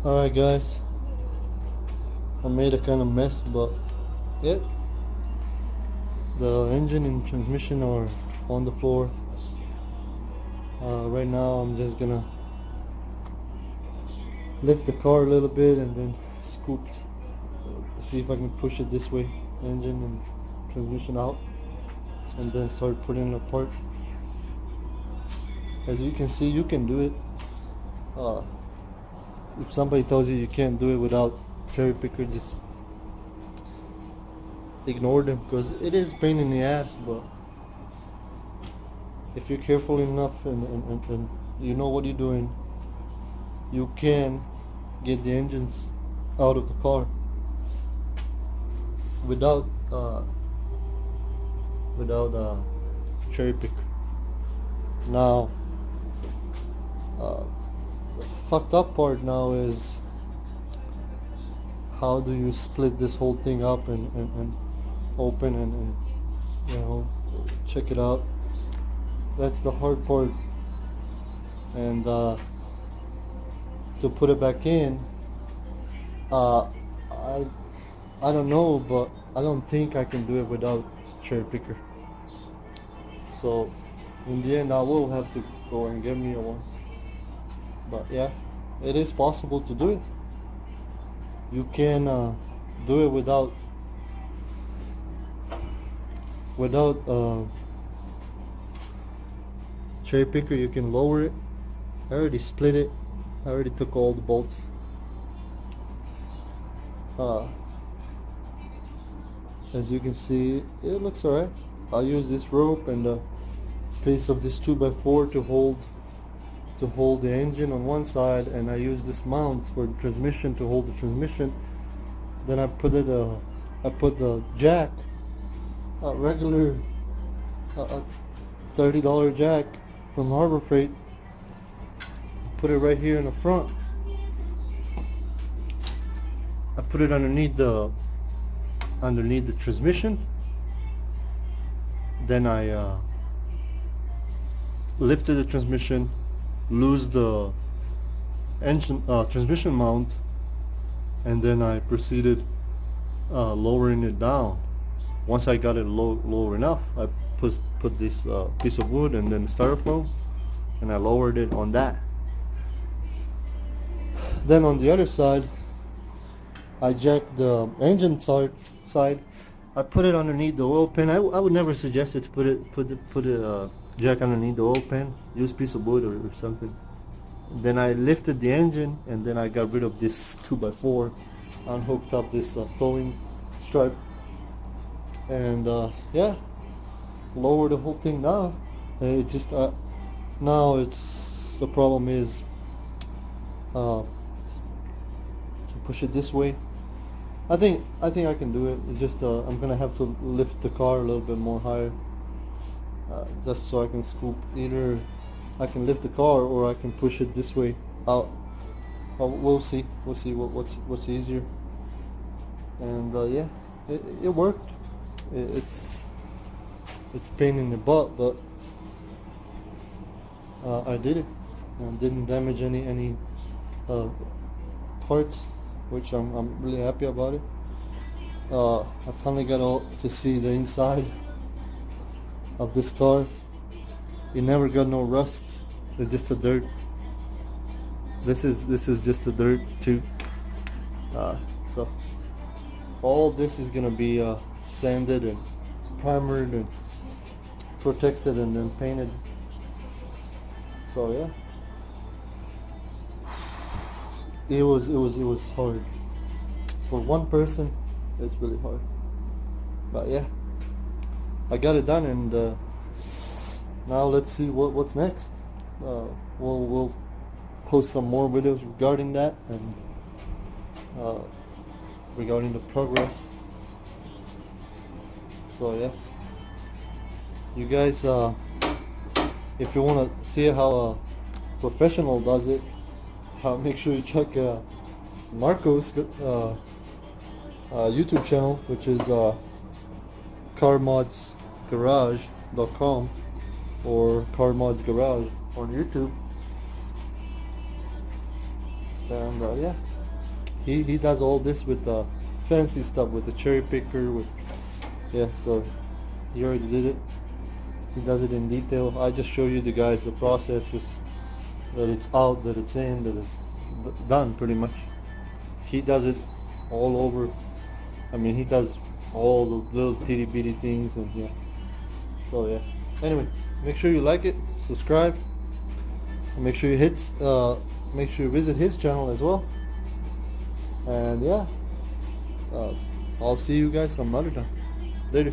Alright guys, I made a kind of mess, but yeah, the engine and transmission are on the floor. Right now I'm just gonna lift the car a little bit and then scoop, see if I can push it this way, engine and transmission out, and then start putting it apart. As you can see, you can do it. If somebody tells you you can't do it without cherry picker, just ignore them, because it is pain in the ass. But if you're careful enough and you know what you're doing, you can get the engines out of the car without cherry picker. Now, the fucked up part now is, how do you split this whole thing up and open and you know, check it out? That's the hard part. And to put it back in, I don't know, but I don't think I can do it without cherry picker. So in the end, I will have to go and get me a one. But yeah, it is possible to do it. You can do it without cherry picker. You can lower it. I already split it. I already took all the bolts. As you can see, it looks alright. I'll use this rope and a piece of this 2x4 to hold the engine on one side, and I use this mount for the transmission to hold the transmission. Then I put the jack, a regular $30 jack from Harbor Freight. Put it right here in the front. I put it underneath the transmission. Then I lifted the transmission, loose the engine transmission mount, and then I proceeded lowering it down. Once I got it low enough, I put this piece of wood and then styrofoam, and I lowered it on that. Then on the other side, I jacked the engine side. I put it underneath the oil pan. I would never suggest it to put a jack underneath the oil pan. Use a piece of wood or something. Then I lifted the engine, and then I got rid of this 2x4, unhooked up this towing stripe, and yeah, lower the whole thing down. It just now the problem is to push it this way. I think I can do it. It's just I'm gonna have to lift the car a little bit more higher, just so I can scoop. Either I can lift the car or I can push it this way out. We'll see. We'll see what's easier. And yeah, it worked. It's pain in the butt, but I did it and didn't damage any parts, which I'm really happy about it. I finally got to see the inside of this car. It never got no rust. It's just the dirt. This is just the dirt too. So all this is gonna be sanded and primered and protected and then painted. So yeah, it was hard for one person. It's really hard, but yeah, I got it done, and now let's see what's next. We'll post some more videos regarding that, and regarding the progress. So yeah, you guys, if you want to see how a professional does it, make sure you check Marco's YouTube channel, which is carmodsgarage.com or carmodsgarage on YouTube. And yeah, He does all this with fancy stuff, with the cherry picker, with yeah. So he already did it. He does it in detail. I just show you the guys the processes, that it's out, that it's in, that it's done pretty much. He does it all over. I mean, he does all the little itty bitty things, and yeah. So yeah. Anyway, make sure you like it, subscribe, and make sure you make sure you visit his channel as well. And yeah, I'll see you guys some other time. Later.